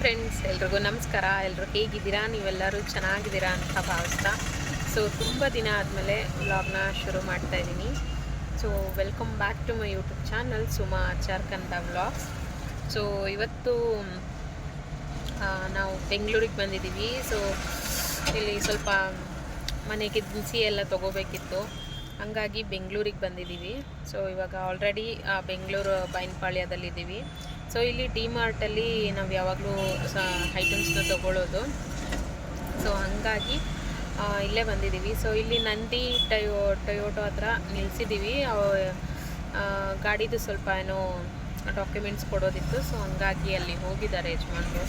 Friends, ಎಲ್ರಿಗೂ ನಮಸ್ಕಾರ. ಎಲ್ಲರೂ ಹೇಗಿದ್ದೀರಾ? ನೀವೆಲ್ಲರೂ ಚೆನ್ನಾಗಿದ್ದೀರಾ ಅಂತ ಭಾವಿಸ್ತಾ ತುಂಬ ದಿನ ಆದಮೇಲೆ ವ್ಲಾಗ್ನ ಶುರು ಮಾಡ್ತಾ ಇದ್ದೀನಿ. Welcome back to my YouTube channel Suma Achar Kannada vlogs. ಇವತ್ತು ನಾವು ಬೆಂಗಳೂರಿಗೆ ಬಂದಿದ್ದೀವಿ. ಇಲ್ಲಿ ಸ್ವಲ್ಪ ಮನೆಗೆ ದಿನಸಿ ಎಲ್ಲ ತೊಗೋಬೇಕಿತ್ತು, ಹಾಗಾಗಿ ಬೆಂಗಳೂರಿಗೆ ಬಂದಿದ್ದೀವಿ. ಇವಾಗ ಆಲ್ರೆಡಿ ಬೆಂಗಳೂರು ಬೈನ್ಪಾಳ್ಯದಲ್ಲಿದ್ದೀವಿ. ಇಲ್ಲಿ ಡಿ ಮಾರ್ಟಲ್ಲಿ ನಾವು ಯಾವಾಗಲೂ ಐಟಮ್ಸ್ನ ತೊಗೊಳ್ಳೋದು. ಹಾಗಾಗಿ ಇಲ್ಲೇ ಬಂದಿದ್ದೀವಿ. ಇಲ್ಲಿ ನಂದಿ ಟೊಯೋಟೋ ಹತ್ರ ನಿಲ್ಲಿಸಿದ್ದೀವಿ. ಗಾಡಿದು ಸ್ವಲ್ಪ ಏನೋ ಡಾಕ್ಯುಮೆಂಟ್ಸ್ ಕೊಡೋದಿತ್ತು, ಹಾಗಾಗಿ ಅಲ್ಲಿ ಹೋಗಿದ್ದಾರೆ ಯಜಮಾನ್ರು.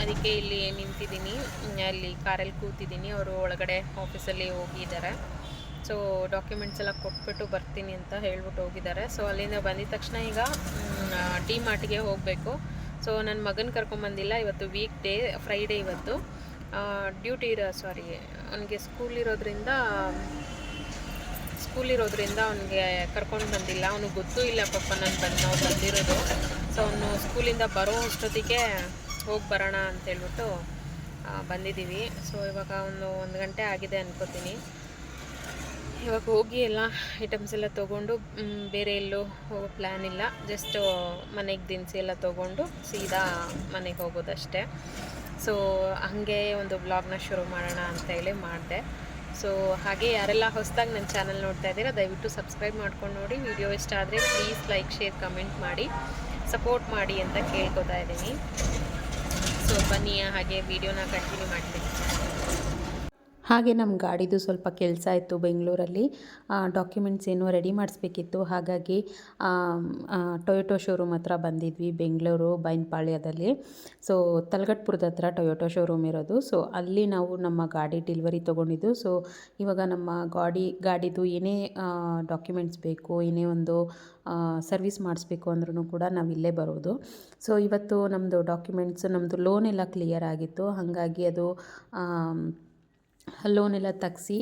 ಅದಕ್ಕೆ ಇಲ್ಲಿ ನಿಂತಿದ್ದೀನಿ, ಅಲ್ಲಿ ಕಾರಲ್ಲಿ ಕೂತಿದ್ದೀನಿ. ಅವರು ಒಳಗಡೆ ಆಫೀಸಲ್ಲಿ ಹೋಗಿದ್ದಾರೆ. ಡಾಕ್ಯುಮೆಂಟ್ಸ್ ಎಲ್ಲ ಕೊಟ್ಬಿಟ್ಟು ಬರ್ತೀನಿ ಅಂತ ಹೇಳ್ಬಿಟ್ಟು ಹೋಗಿದ್ದಾರೆ. ಅಲ್ಲಿಂದ ಬಂದಿದ ತಕ್ಷಣ ಈಗ ಡಿ ಮಾರ್ಟ್ಗೆ ಹೋಗಬೇಕು. ನನ್ನ ಮಗನ ಕರ್ಕೊಂಬಂದಿಲ್ಲ, ಇವತ್ತು ವೀಕ್ ಡೇ, ಫ್ರೈಡೇ ಇವತ್ತು. ಡ್ಯೂಟಿ ಅವನಿಗೆ ಸ್ಕೂಲ್ ಇರೋದ್ರಿಂದ ಅವನಿಗೆ ಕರ್ಕೊಂಡು ಬಂದಿಲ್ಲ. ಅವನಿಗೆ ಗೊತ್ತೂ ಇಲ್ಲ ಪಾಪ ನಾವು ಬಂದಿರೋದು. ಅವನು ಸ್ಕೂಲಿಂದ ಬರೋ ಅಷ್ಟೊತ್ತಿಗೆ ಹೋಗಿ ಬರೋಣ ಅಂತೇಳ್ಬಿಟ್ಟು ಬಂದಿದ್ದೀವಿ. ಇವಾಗ ಒಂದು ಗಂಟೆ ಆಗಿದೆ ಅನ್ಕೋತೀನಿ. ಇವಾಗ ಹೋಗಿ ಎಲ್ಲ ಐಟಮ್ಸ್ ಎಲ್ಲ ತೊಗೊಂಡು ಬೇರೆ ಎಲ್ಲೂ ಹೋಗೋ ಪ್ಲ್ಯಾನ್ ಇಲ್ಲ. ಜಸ್ಟ್ ಮನೆಗೆ ದಿನಸಿ ಎಲ್ಲ ತೊಗೊಂಡು ಸೀದಾ ಮನೆಗೆ ಹೋಗೋದಷ್ಟೇ. ಹಾಗೆ ಒಂದು ವ್ಲಾಗ್ನ ಶುರು ಮಾಡೋಣ ಅಂತ ಹೇಳಿ ಮಾಡಿದೆ. ಹಾಗೆ ಯಾರೆಲ್ಲ ಹೊಸದಾಗಿ ನನ್ನ ಚಾನಲ್ ನೋಡ್ತಾ ಇದ್ದೀರಾ, ದಯವಿಟ್ಟು ಸಬ್ಸ್ಕ್ರೈಬ್ ಮಾಡ್ಕೊಂಡು ನೋಡಿ. ವಿಡಿಯೋ ಇಷ್ಟ ಆದರೆ ಪ್ಲೀಸ್ ಲೈಕ್, ಶೇರ್, ಕಮೆಂಟ್ ಮಾಡಿ ಸಪೋರ್ಟ್ ಮಾಡಿ ಅಂತ ಕೇಳ್ಕೊತಾ ಇದ್ದೀನಿ. ಬನ್ನಿ ಹಾಗೆ ವಿಡಿಯೋನ ಕಂಟಿನ್ಯೂ ಮಾಡ್ತೀನಿ. ಹಾಗೆ ನಮ್ಮ ಗಾಡಿದು ಸ್ವಲ್ಪ ಕೆಲಸ ಇತ್ತು ಬೆಂಗಳೂರಲ್ಲಿ. ಡಾಕ್ಯುಮೆಂಟ್ಸ್ ಏನೋ ರೆಡಿ ಮಾಡಿಸ್ಬೇಕಿತ್ತು. ಹಾಗಾಗಿ ಟೊಯೋಟೋ ಶೋರೂಮ್ ಹತ್ರ ಬಂದಿದ್ವಿ, ಬೆಂಗಳೂರು ಬೈನ್ಪಾಳ್ಯದಲ್ಲಿ. ತಲಗಟ್ಪುರದ ಹತ್ರ ಟೊಯೋಟೋ ಶೋರೂಮ್ ಇರೋದು. ಅಲ್ಲಿ ನಾವು ನಮ್ಮ ಗಾಡಿ ಡೆಲಿವರಿ ತೊಗೊಂಡಿದ್ದು. ಇವಾಗ ನಮ್ಮ ಗಾಡಿದು ಏನೇ ಡಾಕ್ಯುಮೆಂಟ್ಸ್ ಬೇಕು, ಏನೇ ಒಂದು ಸರ್ವಿಸ್ ಮಾಡಿಸ್ಬೇಕು ಅಂದ್ರೂ ಕೂಡ ನಾವು ಇಲ್ಲೇ ಬರೋದು. ಇವತ್ತು ನಮ್ಮದು ಡಾಕ್ಯುಮೆಂಟ್ಸ್, ನಮ್ಮದು ಲೋನ್ ಎಲ್ಲ ಕ್ಲಿಯರ್ ಆಗಿತ್ತು. ಹಾಗಾಗಿ ಅದು ಲೋನೆಲ್ಲ ತೆಗ್ಸಿ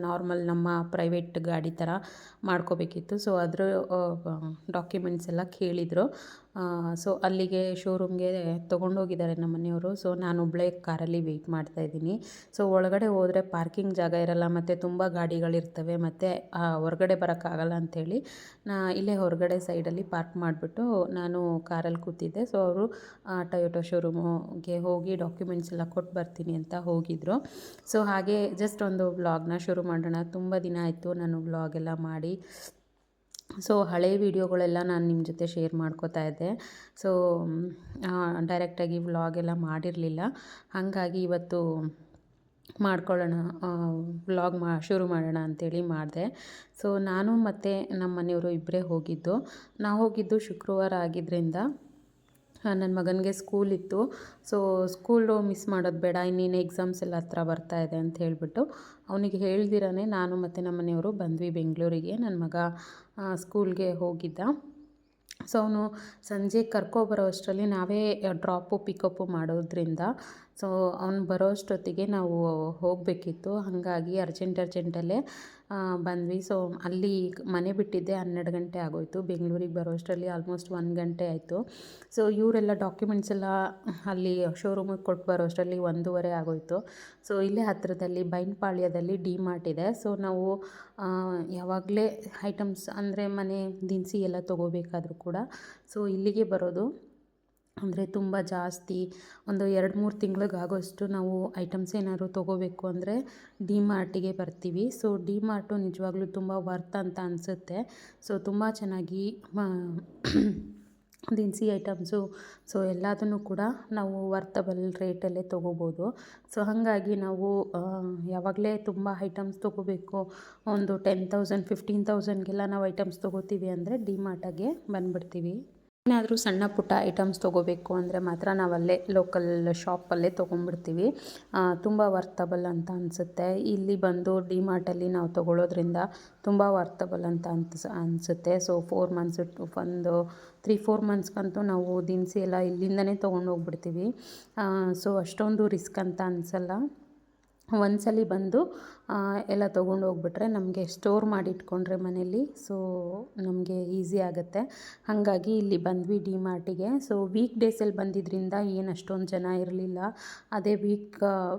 ನಾರ್ಮಲ್ ನಮ್ಮ ಪ್ರೈವೇಟ್ ಗಾಡಿ ಥರ ಮಾಡ್ಕೋಬೇಕಿತ್ತು. ಅದರ ಡಾಕ್ಯುಮೆಂಟ್ಸ್ ಎಲ್ಲ ಕೇಳಿದರು. ಅಲ್ಲಿಗೆ ಶೋರೂಮ್ಗೆ ತೊಗೊಂಡೋಗಿದ್ದಾರೆ ನಮ್ಮ ಮನೆಯವರು. ನಾನೊಬ್ಬಳೇ ಕಾರಲ್ಲಿ ವೆಯ್ಟ್ ಮಾಡ್ತಾಯಿದ್ದೀನಿ. ಒಳಗಡೆ ಹೋದರೆ ಪಾರ್ಕಿಂಗ್ ಜಾಗ ಇರಲ್ಲ, ಮತ್ತು ತುಂಬ ಗಾಡಿಗಳಿರ್ತವೆ, ಮತ್ತು ಹೊರಗಡೆ ಬರೋಕ್ಕಾಗಲ್ಲ ಅಂಥೇಳಿ ಇಲ್ಲೇ ಹೊರಗಡೆ ಸೈಡಲ್ಲಿ ಪಾರ್ಕ್ ಮಾಡಿಬಿಟ್ಟು ನಾನು ಕಾರಲ್ಲಿ ಕೂತಿದ್ದೆ. ಅವರು ಟೊಯೋಟೋ ಶೋರೂಮಿಗೆ ಹೋಗಿ ಡಾಕ್ಯುಮೆಂಟ್ಸ್ ಎಲ್ಲ ಕೊಟ್ಟು ಬರ್ತೀನಿ ಅಂತ ಹೋಗಿದ್ದರು. ಹಾಗೆ ಜಸ್ಟ್ ಒಂದು ವ್ಲಾಗ್ನ ಶುರು ಮಾಡೋಣ. ತುಂಬ ದಿನ ಆಯಿತು ನಾನು ವ್ಲಾಗ್ ಎಲ್ಲ ಮಾಡಿ. ಹಳೆ ವೀಡಿಯೋಗಳೆಲ್ಲ ನಾನು ನಿಮ್ಮ ಜೊತೆ ಶೇರ್ ಮಾಡ್ಕೋತಾ ಇದ್ದೆ. ಡೈರೆಕ್ಟಾಗಿ ವ್ಲಾಗ್ ಎಲ್ಲ ಮಾಡಿರಲಿಲ್ಲ. ಹಾಗಾಗಿ ಇವತ್ತು ಮಾಡ್ಕೊಳ್ಳೋಣ, ವ್ಲಾಗ್ ಶುರು ಮಾಡೋಣ ಅಂಥೇಳಿ ಮಾಡಿದೆ. ನಾನು ಮತ್ತು ನಮ್ಮ ಮನೆಯವರು ಇಬ್ಬರೇ ಹೋಗಿದ್ದು. ನಾವು ಹೋಗಿದ್ದು ಶುಕ್ರವಾರ ಆಗಿದ್ದರಿಂದ ನನ್ನ ಮಗನಿಗೆ ಸ್ಕೂಲ್ ಇತ್ತು. ಸ್ಕೂಲು ಮಿಸ್ ಮಾಡೋದು ಬೇಡ, ಇನ್ನೇನು ಎಕ್ಸಾಮ್ಸ್ ಎಲ್ಲ ಹತ್ರ ಬರ್ತಾ ಇದೆ ಅಂತ ಹೇಳಿಬಿಟ್ಟು ಅವನಿಗೆ ಹೇಳ್ದಿರಾನೆ ನಾನು ಮತ್ತು ನಮ್ಮ ಮನೆಯವರು ಬಂದ್ವಿ ಬೆಂಗಳೂರಿಗೆ. ನನ್ನ ಮಗ ಸ್ಕೂಲ್ಗೆ ಹೋಗಿದ್ದ. ಅವನು ಸಂಜೆ ಕರ್ಕೊಬರೋ ಅಷ್ಟರಲ್ಲಿ ನಾವೇ ಡ್ರಾಪು ಪಿಕಪ್ಪು ಮಾಡೋದ್ರಿಂದ ಅವನು ಬರೋ ಅಷ್ಟೊತ್ತಿಗೆ ನಾವು ಹೋಗಬೇಕಿತ್ತು. ಹಾಗಾಗಿ ಅರ್ಜೆಂಟಲ್ಲೇ ಬಂದ್ವಿ. ಅಲ್ಲಿ ಮನೆ ಬಿಟ್ಟಿದ್ದೆ 12 ಗಂಟೆ ಆಗೋಯಿತು. ಬೆಂಗಳೂರಿಗೆ ಬರೋ ಅಷ್ಟರಲ್ಲಿ ಆಲ್ಮೋಸ್ಟ್ 1 ಗಂಟೆ ಆಯಿತು. ಇವರೆಲ್ಲ ಡಾಕ್ಯುಮೆಂಟ್ಸ್ ಎಲ್ಲ ಅಲ್ಲಿ ಶೋರೂಮಿಗೆ ಕೊಟ್ಟು ಬರೋ ಅಷ್ಟರಲ್ಲಿ 1:30 ಆಗೋಯಿತು. ಇಲ್ಲೇ ಹತ್ತಿರದಲ್ಲಿ ಬೈನ್ಪಾಳ್ಯದಲ್ಲಿ ಡಿ ಮಾರ್ಟ್ ಇದೆ. ನಾವು ಯಾವಾಗಲೇ ಐಟಮ್ಸ್ ಅಂದರೆ ಮನೆ ದಿನಸಿ ಎಲ್ಲ ತೊಗೋಬೇಕಾದ್ರೂ ಕೂಡ ಇಲ್ಲಿಗೆ ಬರೋದು. ಅಂದರೆ ತುಂಬ ಜಾಸ್ತಿ ಒಂದು 2-3 ತಿಂಗಳಿಗಾಗೋಷ್ಟು ನಾವು ಐಟಮ್ಸ್ ಏನಾದ್ರು ತೊಗೋಬೇಕು ಅಂದರೆ ಡಿ ಮಾರ್ಟಿಗೆ ಬರ್ತೀವಿ. ಡಿ ಮಾರ್ಟು ನಿಜವಾಗ್ಲೂ ತುಂಬ ವರ್ತ್ ಅಂತ ಅನಿಸುತ್ತೆ. ತುಂಬ ಚೆನ್ನಾಗಿ ದಿನಸಿ ಐಟಮ್ಸು ಎಲ್ಲದನ್ನು ಕೂಡ ನಾವು ವರ್ತಬಲ್ ರೇಟಲ್ಲೇ ತೊಗೋಬೋದು. ಹಾಗಾಗಿ ನಾವು ಯಾವಾಗಲೇ ತುಂಬ ಐಟಮ್ಸ್ ತೊಗೋಬೇಕು, ಒಂದು 10,000 15,000ಗೆಲ್ಲ ನಾವು ಐಟಮ್ಸ್ ತೊಗೋತೀವಿ ಅಂದರೆ ಡಿ ಮಾರ್ಟಾಗೆ ಬಂದುಬಿಡ್ತೀವಿ. ಏನಾದರೂ ಸಣ್ಣ ಪುಟ್ಟ ಐಟಮ್ಸ್ ತೊಗೋಬೇಕು ಅಂದರೆ ಮಾತ್ರ ನಾವಲ್ಲೇ ಲೋಕಲ್ ಶಾಪಲ್ಲೇ ತೊಗೊಂಡ್ಬಿಡ್ತೀವಿ. ತುಂಬ ವರ್ತಬಲ್ ಅಂತ ಅನಿಸುತ್ತೆ. ಇಲ್ಲಿ ಬಂದು ಡಿ ಮಾರ್ಟಲ್ಲಿ ನಾವು ತೊಗೊಳ್ಳೋದ್ರಿಂದ ತುಂಬ ವರ್ತಬಲ್ ಅಂತ ಅನಿಸುತ್ತೆ. 4 ಮಂತ್ಸ್ ಒಂದು 3-4 ಮಂತ್ಸ್ಗಂತೂ ನಾವು ದಿನಸಿ ಎಲ್ಲ ಇಲ್ಲಿಂದನೇ ತೊಗೊಂಡೋಗ್ಬಿಡ್ತೀವಿ. ಅಷ್ಟೊಂದು ರಿಸ್ಕ್ ಅಂತ ಅನಿಸಲ್ಲ. ಒಂದ್ಸಲಿ ಬಂದು ಎಲ್ಲ ತೊಗೊಂಡು ಹೋಗ್ಬಿಟ್ರೆ ನಮಗೆ ಸ್ಟೋರ್ ಮಾಡಿ ಇಟ್ಕೊಂಡ್ರೆ ಮನೇಲಿ ಸೊ ನಮಗೆ ಈಸಿ ಆಗುತ್ತೆ. ಹಾಗಾಗಿ ಇಲ್ಲಿ ಬಂದ್ವಿ ಡಿ ಮಾರ್ಟಿಗೆ. ಸೊ ವೀಕ್ ಡೇಸಲ್ಲಿ ಬಂದಿದ್ದರಿಂದ ಏನು ಅಷ್ಟೊಂದು ಜನ ಇರಲಿಲ್ಲ. ಅದೇ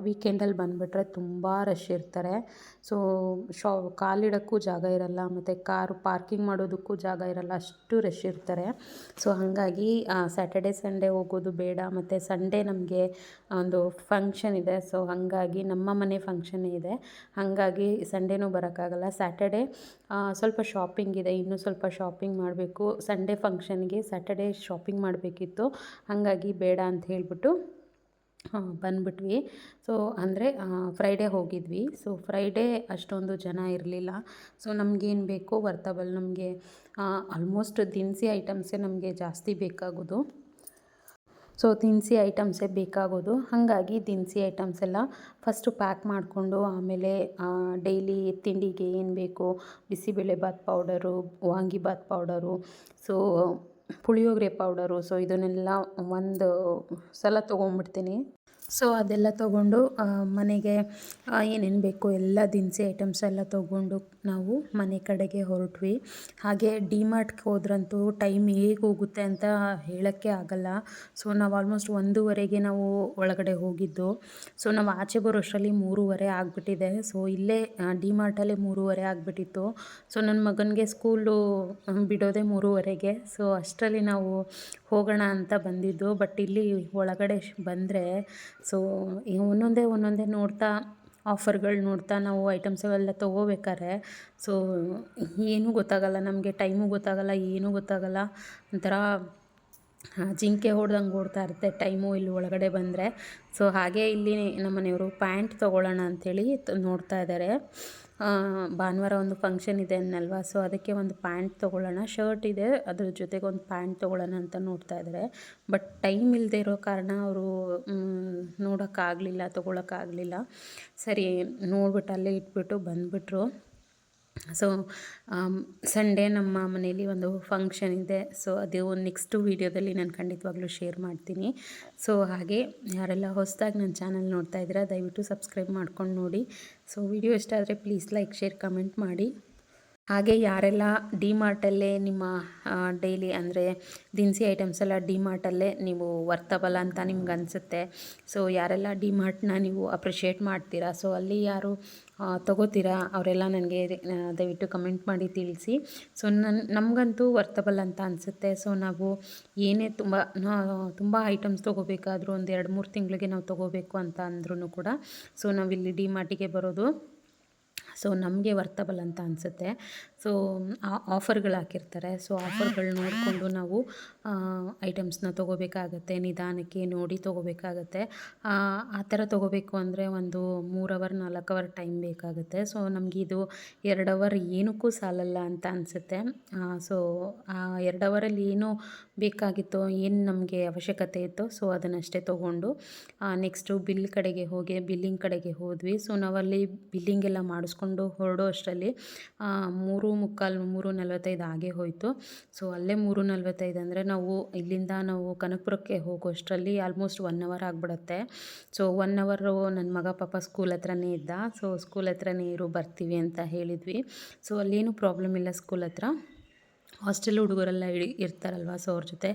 ವೀಕೆಂಡಲ್ಲಿ ಬಂದುಬಿಟ್ರೆ ತುಂಬ ರಶ್ ಇರ್ತಾರೆ. ಸೊ ಕಾಲಿಡೋಕ್ಕೂ ಜಾಗ ಇರಲ್ಲ, ಮತ್ತು ಕಾರು ಪಾರ್ಕಿಂಗ್ ಮಾಡೋದಕ್ಕೂ ಜಾಗ ಇರಲ್ಲ, ಅಷ್ಟು ರಶ್ ಇರ್ತಾರೆ. ಸೊ ಹಾಗಾಗಿ ಸ್ಯಾಟರ್ಡೆ ಸಂಡೇ ಹೋಗೋದು ಬೇಡ, ಮತ್ತು ಸಂಡೇ ನಮಗೆ ಒಂದು ಫಂಕ್ಷನ್ ಇದೆ. ಸೊ ಹಾಗಾಗಿ ನಮ್ಮ ಮನೆ ಫಂಕ್ಷನ್ನೇ ಇದೆ, ಹಾಗಾಗಿ ಸಂಡೇನೂ ಬರೋಕ್ಕಾಗಲ್ಲ. ಸ್ಯಾಟರ್ಡೆ ಸ್ವಲ್ಪ ಶಾಪಿಂಗ್ ಇದೆ, ಇನ್ನೂ ಸ್ವಲ್ಪ ಶಾಪಿಂಗ್ ಮಾಡಬೇಕು. ಸಂಡೇ ಫಂಕ್ಷನ್ಗೆ ಸ್ಯಾಟರ್ಡೆ ಶಾಪಿಂಗ್ ಮಾಡಬೇಕಿತ್ತು, ಹಾಗಾಗಿ ಬೇಡ ಅಂತ ಹೇಳಿಬಿಟ್ಟು ಬಂದ್ಬಿಟ್ವಿ. ಸೊ ಅಂದರೆ ಫ್ರೈಡೇ ಹೋಗಿದ್ವಿ. ಸೊ ಫ್ರೈಡೇ ಅಷ್ಟೊಂದು ಜನ ಇರಲಿಲ್ಲ. ಸೊ ನಮಗೇನು ಬೇಕೋ ವರ್ತಬಲ್ ನಮಗೆ ಆಲ್ಮೋಸ್ಟ್ ದಿನಸಿ ಐಟಮ್ಸೇ ನಮಗೆ ಜಾಸ್ತಿ ಬೇಕಾಗೋದು. ಸೊ ದಿನಸಿ ಐಟಮ್ಸೇ ಬೇಕಾಗೋದು, ಹಾಗಾಗಿ ದಿನಸಿ ಐಟಮ್ಸ್ ಎಲ್ಲ ಫಸ್ಟು ಪ್ಯಾಕ್ ಮಾಡಿಕೊಂಡು ಆಮೇಲೆ ಡೈಲಿ ತಿಂಡಿಗೆ ಏನು ಬೇಕೋ bisibelebath powder, vangibath powder, so puliyogare powder, so ಇದನ್ನೆಲ್ಲ ಒಂದು ಸಲ ತೊಗೊಂಡ್ಬಿಡ್ತೀನಿ. ಸೊ ಅದೆಲ್ಲ ತೊಗೊಂಡು ಮನೆಗೆ ಏನೇನು ಬೇಕೋ ಎಲ್ಲ ದಿನಸಿ ಐಟಮ್ಸ್ ಎಲ್ಲ ತೊಗೊಂಡು ನಾವು ಮನೆ ಕಡೆಗೆ ಹೊರಟ್ವಿ. ಹಾಗೆ ಡಿ ಮಾರ್ಟ್ಗೆ ಹೋದ್ರಂತೂ ಟೈಮ್ ಹೇಗೆ ಹೋಗುತ್ತೆ ಅಂತ ಹೇಳೋಕ್ಕೆ ಆಗಲ್ಲ. ಸೊ ನಾವು ಆಲ್ಮೋಸ್ಟ್ 1:30ಗೆ ನಾವು ಒಳಗಡೆ ಹೋಗಿದ್ದು. ಸೊ ನಾವು ಆಚೆ ಬರೋಷ್ಟರಲ್ಲಿ 3:30 ಆಗಿಬಿಟ್ಟಿದೆ. ಸೊ ಇಲ್ಲೇ ಡಿ ಮಾರ್ಟಲ್ಲೇ 3:30 ಆಗಿಬಿಟ್ಟಿತ್ತು. ಸೊ ನನ್ನ ಮಗನಿಗೆ ಸ್ಕೂಲು ಬಿಡೋದೇ 3:30ಗೆ. ಸೊ ಅಷ್ಟರಲ್ಲಿ ನಾವು ಹೋಗೋಣ ಅಂತ ಬಂದಿದ್ದು. ಬಟ್ ಇಲ್ಲಿ ಒಳಗಡೆ ಬಂದರೆ ಸೊ ಒಂದೊಂದೇ ನೋಡ್ತಾ ಆಫರ್ಗಳು ನೋಡ್ತಾ ನಾವು ಐಟಮ್ಸ್ಗಳೆಲ್ಲ ತೊಗೋಬೇಕಾರೆ ಸೊ ಏನೂ ಗೊತ್ತಾಗಲ್ಲ ನಮಗೆ, ಟೈಮು ಗೊತ್ತಾಗಲ್ಲ, ಏನೂ ಗೊತ್ತಾಗಲ್ಲ. ಒಂಥರ ಜಿಂಕೆ ಹೊಡ್ದಂಗೆ ಓಡ್ತಾ ಇರುತ್ತೆ ಟೈಮು ಇಲ್ಲಿ ಒಳಗಡೆ ಬಂದರೆ. ಸೊ ಹಾಗೆ ಇಲ್ಲಿ ನಮ್ಮ ಮನೆಯವರು ಪ್ಯಾಂಟ್ ತೊಗೊಳ್ಳೋಣ ಅಂಥೇಳಿ ನೋಡ್ತಾ ಇದ್ದಾರೆ. ಭಾನುವಾರ ಒಂದು ಫಂಕ್ಷನ್ ಇದೆ ಅನ್ನಲ್ವಾ, ಸೊ ಅದಕ್ಕೆ ಒಂದು ಪ್ಯಾಂಟ್ ತೊಗೊಳ್ಳೋಣ, ಶರ್ಟ್ ಇದೆ ಅದ್ರ ಜೊತೆಗೆ ಒಂದು ಪ್ಯಾಂಟ್ ತೊಗೊಳ್ಳೋಣ ಅಂತ ನೋಡ್ತಾ ಇದ್ದಾರೆ. ಬಟ್ ಟೈಮ್ ಇಲ್ಲದೆ ಇರೋ ಕಾರಣ ಅವರು ನೋಡೋಕ್ಕಾಗಲಿಲ್ಲ, ತೊಗೊಳಕ್ಕಾಗಲಿಲ್ಲ. ಸರಿ ನೋಡ್ಬಿಟ್ಟು ಅಲ್ಲೇ ಇಟ್ಬಿಟ್ಟು ಬಂದುಬಿಟ್ರು. ಸೊ ಸಂಡೇ ನಮ್ಮ ಮನೇಲಿ ಒಂದು ಫಂಕ್ಷನ್ ಇದೆ. ಸೊ ಅದು ನೆಕ್ಸ್ಟು ವೀಡಿಯೋದಲ್ಲಿ ನಾನು ಖಂಡಿತವಾಗ್ಲೂ ಶೇರ್ ಮಾಡ್ತೀನಿ. ಸೊ ಹಾಗೆ ಯಾರೆಲ್ಲ ಹೊಸದಾಗಿ ನನ್ನ ಚಾನಲ್ ನೋಡ್ತಾ ಇದ್ದೀರಾ ದಯವಿಟ್ಟು ಸಬ್ಸ್ಕ್ರೈಬ್ ಮಾಡ್ಕೊಂಡು ನೋಡಿ. ಸೊ ವಿಡಿಯೋ ಇಷ್ಟ ಆದರೆ ಪ್ಲೀಸ್ ಲೈಕ್, ಶೇರ್, ಕಮೆಂಟ್ ಮಾಡಿ. ಹಾಗೆ ಯಾರೆಲ್ಲ ಡಿ ಮಾರ್ಟಲ್ಲೇ ನಿಮ್ಮ ಡೈಲಿ ಅಂದರೆ ದಿನಸಿ ಐಟಮ್ಸ್ ಎಲ್ಲ ಡಿ ಮಾರ್ಟಲ್ಲೇ ನೀವು ವರ್ತಬಲ್ ಅಂತ ನಿಮ್ಗೆ ಅನಿಸುತ್ತೆ. ಸೊ ಯಾರೆಲ್ಲ ಡಿ ಮಾರ್ಟ್ನ ನೀವು ಅಪ್ರಿಷಿಯೇಟ್ ಮಾಡ್ತೀರಾ, ಸೊ ಅಲ್ಲಿ ಯಾರು ತೊಗೋತೀರಾ ಅವರೆಲ್ಲ ನನಗೆ ದಯವಿಟ್ಟು ಕಮೆಂಟ್ ಮಾಡಿ ತಿಳಿಸಿ. ಸೊ ನಮಗಂತೂ ವರ್ತಬಲ್ ಅಂತ ಅನಿಸುತ್ತೆ. ಸೊ ನಾವು ಏನೇ ತುಂಬ ಐಟಮ್ಸ್ ತೊಗೋಬೇಕಾದ್ರೂ ಒಂದು 2-3 ತಿಂಗಳಿಗೆ ನಾವು ತೊಗೋಬೇಕು ಅಂತ ಅಂದ್ರೂ ಕೂಡ ಸೊ ನಾವಿಲ್ಲಿ ಡಿ ಮಾರ್ಟಿಗೆ ಬರೋದು. ಸೊ ನಮಗೆ ವರ್ತಬಲ್ ಅಂತ ಅನಿಸುತ್ತೆ. ಸೊ ಆಫರ್ಗಳು ಹಾಕಿರ್ತಾರೆ. ಸೊ ಆಫರ್ಗಳು ನೋಡಿಕೊಂಡು ನಾವು ಐಟಮ್ಸ್ನ ತೊಗೋಬೇಕಾಗತ್ತೆ, ನಿಧಾನಕ್ಕೆ ನೋಡಿ ತೊಗೋಬೇಕಾಗತ್ತೆ. ಆ ಥರ ತೊಗೋಬೇಕು ಅಂದರೆ ಒಂದು 3 ಅವರ್ 4 ಅವರ್ ಟೈಮ್ ಬೇಕಾಗುತ್ತೆ. ಸೊ ನಮಗಿದು 2 ಅವರ್ ಏನಕ್ಕೂ ಸಾಲಲ್ಲ ಅಂತ ಅನಿಸುತ್ತೆ. ಸೊ ಆ 2 ಅವರಲ್ಲಿ ಏನು ಬೇಕಾಗಿತ್ತೋ, ಏನು ನಮಗೆ ಅವಶ್ಯಕತೆ ಇತ್ತೋ ಸೊ ಅದನ್ನಷ್ಟೇ ತೊಗೊಂಡು ನೆಕ್ಸ್ಟು ಬಿಲ್ಲಿಂಗ್ ಕಡೆಗೆ ಹೋದ್ವಿ. ಸೊ ನಾವಲ್ಲಿ ಬಿಲ್ಲಿಂಗ್ ಎಲ್ಲ ಮಾಡಿಸ್ಕೊಂಡು ಹೊರಡೋ ಅಷ್ಟರಲ್ಲಿ 3:45 3:45 ಆಗೇ ಹೋಯಿತು. ಸೊ ಅಲ್ಲೇ 3:45 ಅಂದರೆ ಇಲ್ಲಿಂದ ನಾವು ಕನಕಪುರಕ್ಕೆ ಹೋಗೋ ಅಷ್ಟರಲ್ಲಿ ಆಲ್ಮೋಸ್ಟ್ 1 ಅವರ್ ಆಗಿಬಿಡುತ್ತೆ. ಸೊ 1 ಅವರು ನನ್ನ ಮಗ ಪಾಪ ಸ್ಕೂಲ್ ಹತ್ರನೇ ಇದ್ದ. ಸೊ ಸ್ಕೂಲ್ ಹತ್ರನೇ ಬರ್ತೀವಿ ಅಂತ ಹೇಳಿದ್ವಿ. ಸೊ ಅಲ್ಲೇನೂ ಪ್ರಾಬ್ಲಮ್ ಇಲ್ಲ, ಸ್ಕೂಲ್ ಹತ್ರ ಹಾಸ್ಟೆಲ್ ಹುಡುಗರೆಲ್ಲ ಇರ್ತಾರಲ್ವ, ಸೊ ಅವ್ರ ಜೊತೆ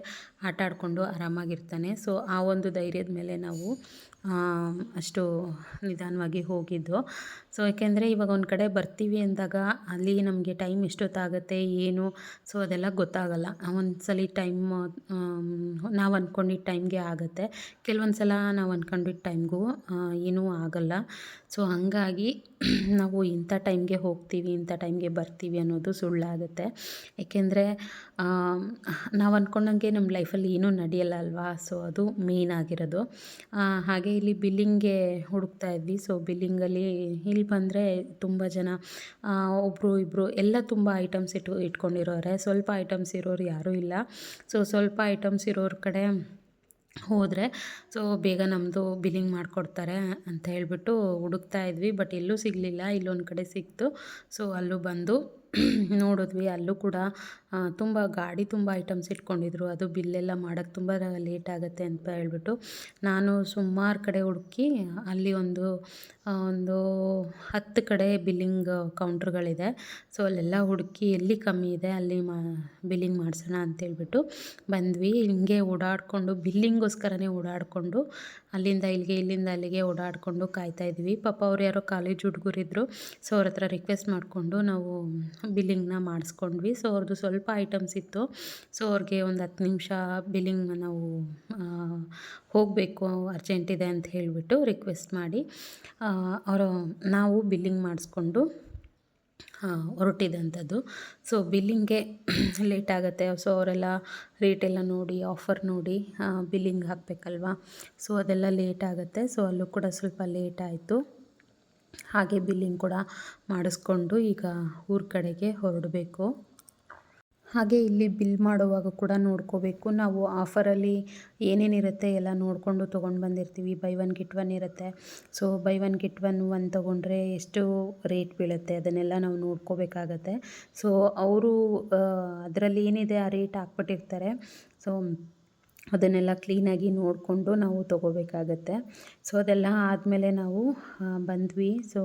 ಆಟ ಆಡಿಕೊಂಡು ಆರಾಮಾಗಿರ್ತಾನೆ. ಸೊ ಆ ಒಂದು ಧೈರ್ಯದ ಮೇಲೆ ನಾವು ಅಷ್ಟು ನಿಧಾನವಾಗಿ ಹೋಗಿದ್ದು. ಸೊ ಯಾಕೆಂದರೆ ಇವಾಗ ಒಂದು ಕಡೆ ಬರ್ತೀವಿ ಅಂದಾಗ ಅಲ್ಲಿ ನಮಗೆ ಟೈಮ್ ಎಷ್ಟೊತ್ತಾಗುತ್ತೆ ಏನು ಸೊ ಅದೆಲ್ಲ ಗೊತ್ತಾಗಲ್ಲ. ಒಂದು ಸಲ ಟೈಮ್ ನಾವು ಅಂದ್ಕೊಂಡಿದ್ದ ಟೈಮ್ಗೆ ಆಗುತ್ತೆ, ಕೆಲವೊಂದು ಸಲ ನಾವು ಅಂದ್ಕೊಂಡಿದ್ದ ಟೈಮ್ಗೂ ಏನೂ ಆಗಲ್ಲ. ಸೊ ಹಾಗಾಗಿ ನಾವು ಇಂಥ ಟೈಮ್ಗೆ ಹೋಗ್ತೀವಿ, ಇಂಥ ಟೈಮ್ಗೆ ಬರ್ತೀವಿ ಅನ್ನೋದು ಸುಳ್ಳಾಗುತ್ತೆ. ಏಕೆಂದರೆ ನಾವು ಅಂದ್ಕೊಂಡಂಗೆ ನಮ್ಮ ಲೈಫಲ್ಲಿ ಏನೂ ನಡೆಯಲ್ಲ ಅಲ್ವಾ. ಸೊ ಅದು ಮೇನ್ ಆಗಿರೋದು. ಹಾಗೆ ಇಲ್ಲಿ ಬಿಲ್ಲಿಂಗ್ಗೆ ಹುಡುಕ್ತಾ ಇದ್ವಿ. ಸೊ ಬಿಲ್ಲಿಂಗಲ್ಲಿ ಇಲ್ಲಿ ಬಂದರೆ ತುಂಬ ಜನ ಒಬ್ಬರು ಇಬ್ಬರು ಎಲ್ಲ ತುಂಬ ಐಟಮ್ಸ್ ಇಟ್ಕೊಂಡಿರೋರೆ, ಸ್ವಲ್ಪ ಐಟಮ್ಸ್ ಇರೋರು ಯಾರೂ ಇಲ್ಲ. ಸೊ ಸ್ವಲ್ಪ ಐಟಮ್ಸ್ ಇರೋರ ಕಡೆ ಹೋದರೆ ಸೊ ಬೇಗ ನಮ್ಮದು ಬಿಲ್ಲಿಂಗ್ ಮಾಡಿಕೊಡ್ತಾರೆ ಅಂತ ಹೇಳಿಬಿಟ್ಟು ಹುಡುಕ್ತಾ ಇದ್ವಿ. ಬಟ್ ಎಲ್ಲೂ ಸಿಗಲಿಲ್ಲ, ಇಲ್ಲೊಂದು ಕಡೆ ಸಿಕ್ತು. ಸೊ ಅಲ್ಲೂ ಬಂದು ನೋಡಿದ್ವಿ. ಅಲ್ಲೂ ಕೂಡ ತುಂಬ ಗಾಡಿ ತುಂಬ ಐಟಮ್ಸ್ ಇಟ್ಕೊಂಡಿದ್ರು. ಅದು ಬಿಲ್ಲೆಲ್ಲ ಮಾಡೋಕ್ಕೆ ತುಂಬ ಲೇಟ್ ಆಗುತ್ತೆ ಅಂತ ಹೇಳ್ಬಿಟ್ಟು ನಾನು ಸುಮಾರು ಕಡೆ ಹುಡುಕಿ ಅಲ್ಲಿ ಒಂದು 10 ಕಡೆ ಬಿಲ್ಲಿಂಗ್ ಕೌಂಟ್ರ್ಗಳಿದೆ. ಸೊ ಅಲ್ಲೆಲ್ಲ ಹುಡುಕಿ ಎಲ್ಲಿ ಕಮ್ಮಿ ಇದೆ ಅಲ್ಲಿ ಬಿಲ್ಲಿಂಗ್ ಮಾಡಿಸೋಣ ಅಂತೇಳ್ಬಿಟ್ಟು ಬಂದ್ವಿ. ಹಿಂಗೆ ಓಡಾಡಿಕೊಂಡು ಬಿಲ್ಲಿಂಗೋಸ್ಕರನೇ ಓಡಾಡಿಕೊಂಡು ಅಲ್ಲಿಂದ ಇಲ್ಲಿಗೆ ಇಲ್ಲಿಂದ ಅಲ್ಲಿಗೆ ಓಡಾಡಿಕೊಂಡು ಕಾಯ್ತಾಯಿದ್ವಿ. ಪಾಪ ಅವ್ರು ಯಾರೋ ಕಾಲೇಜ್ ಹುಡುಗರಿದ್ರು. ಸೊ ಅವ್ರ ಹತ್ರ ರಿಕ್ವೆಸ್ಟ್ ಮಾಡಿಕೊಂಡು ನಾವು ಬಿಲ್ಲಿಂಗ್ನ ಮಾಡಿಸ್ಕೊಂಡ್ವಿ. ಸೊ ಅವ್ರದ್ದು ಸ್ವಲ್ಪ ಐಟಮ್ಸ್ ಇತ್ತು. ಸೊ ಅವ್ರಿಗೆ ಒಂದು 10 ನಿಮಿಷ ಬಿಲ್ಲಿಂಗ್ನ ನಾವು ಹೋಗಬೇಕು ಅರ್ಜೆಂಟ್ ಇದೆ ಅಂತ ಹೇಳಿಬಿಟ್ಟು ರಿಕ್ವೆಸ್ಟ್ ಮಾಡಿ ನಾವು ಬಿಲ್ಲಿಂಗ್ ಮಾಡಿಸ್ಕೊಂಡು ಹೊರಟಿದ್ದಂಥದ್ದು. ಸೊ ಬಿಲ್ಲಿಂಗ್ಗೆ ಲೇಟ್ ಆಗುತ್ತೆ. ಸೊ ಅವರೆಲ್ಲ ರೇಟೆಲ್ಲ ನೋಡಿ ಆಫರ್ ನೋಡಿ ಬಿಲ್ಲಿಂಗ್ ಹಾಕಬೇಕಲ್ವ. ಸೊ ಅದೆಲ್ಲ ಲೇಟ್ ಆಗುತ್ತೆ. ಸೊ ಅಲ್ಲೂ ಕೂಡ ಸ್ವಲ್ಪ ಲೇಟ್ ಆಯಿತು. ಹಾಗೆ ಬಿಲ್ಲಿಂಗ್ ಕೂಡ ಮಾಡಿಸ್ಕೊಂಡು ಈಗ ಊರ ಕಡೆಗೆ ಹೊರಡಬೇಕು. ಹಾಗೆ ಇಲ್ಲಿ ಬಿಲ್ ಮಾಡುವಾಗ ಕೂಡ ನೋಡ್ಕೋಬೇಕು. ನಾವು ಆಫರಲ್ಲಿ ಏನೇನಿರುತ್ತೆ ಎಲ್ಲ ನೋಡಿಕೊಂಡು ತೊಗೊಂಡು ಬಂದಿರ್ತೀವಿ. ಬೈ ಒನ್ ಗೆಟ್ ಒನ್ ಇರುತ್ತೆ. So by one get one ತೊಗೊಂಡ್ರೆ ಎಷ್ಟು ರೇಟ್ ಬೀಳುತ್ತೆ ಅದನ್ನೆಲ್ಲ ನಾವು ನೋಡ್ಕೋಬೇಕಾಗತ್ತೆ. ಸೊ ಅವರು ಅದರಲ್ಲಿ ಏನಿದೆ ಆ ರೇಟ್ ಹಾಕ್ಬಿಟ್ಟಿರ್ತಾರೆ. ಸೊ ಅದನ್ನೆಲ್ಲ ಕ್ಲೀನಾಗಿ ನೋಡಿಕೊಂಡು ನಾವು ತೊಗೋಬೇಕಾಗತ್ತೆ. ಸೊ ಅದೆಲ್ಲ ಆದಮೇಲೆ ನಾವು ಬಂದ್ವಿ. ಸೊ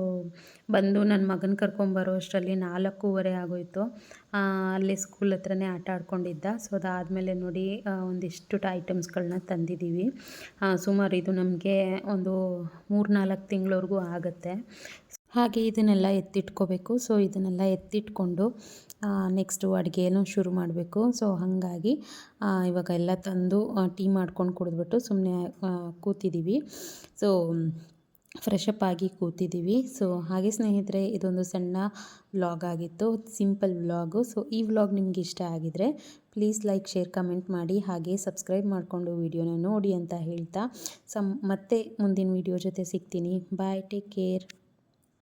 ಬಂದು ನನ್ನ ಮಗನ ಕರ್ಕೊಂಬರೋ ಅಷ್ಟರಲ್ಲಿ 4:15 ಆಗೋಯಿತು. ಅಲ್ಲಿ ಸ್ಕೂಲ್ ಹತ್ರನೇ ಆಟ ಆಡ್ಕೊಂಡಿದ್ದ. ಸೊ ಅದಾದಮೇಲೆ ನೋಡಿ ಒಂದಿಷ್ಟು ಐಟಮ್ಸ್ಗಳನ್ನ ತಂದಿದ್ದೀವಿ. ಸುಮಾರು ಇದು ನಮಗೆ ಒಂದು 3-4 ತಿಂಗಳವರೆಗೂ ಆಗುತ್ತೆ. ಹಾಗೆ ಇದನ್ನೆಲ್ಲ ಎತ್ತಿಟ್ಕೋಬೇಕು. ಸೊ ಇದನ್ನೆಲ್ಲ ಎತ್ತಿಟ್ಕೊಂಡು ನೆಕ್ಸ್ಟು ಅಡುಗೆನೂ ಶುರು ಮಾಡಬೇಕು. ಸೊ ಹಾಗಾಗಿ ಇವಾಗ ಎಲ್ಲ ತಂದು ಟೀ ಮಾಡ್ಕೊಂಡು ಕುಡಿದ್ಬಿಟ್ಟು ಸುಮ್ಮನೆ ಕೂತಿದ್ದೀವಿ. ಸೊ ಫ್ರೆಶಪ್ ಆಗಿ ಕೂತಿದ್ದೀವಿ. ಸೊ ಹಾಗೆ ಸ್ನೇಹಿತರೆ, ಇದೊಂದು ಸಣ್ಣ ವ್ಲಾಗ್ ಆಗಿತ್ತು, ಸಿಂಪಲ್ ವ್ಲಾಗು. ಸೊ ಈ ವ್ಲಾಗ್ ನಿಮ್ಗೆ ಇಷ್ಟ ಆಗಿದರೆ ಪ್ಲೀಸ್ ಲೈಕ್, ಶೇರ್, ಕಮೆಂಟ್ ಮಾಡಿ. ಹಾಗೆ ಸಬ್ಸ್ಕ್ರೈಬ್ ಮಾಡಿಕೊಂಡು ವಿಡಿಯೋನ ನೋಡಿ ಅಂತ ಹೇಳ್ತಾ ಮತ್ತೆ ಮುಂದಿನ ವಿಡಿಯೋ ಜೊತೆ ಸಿಗ್ತೀನಿ. ಬಾಯ್, ಟೇಕ್ ಕೇರ್.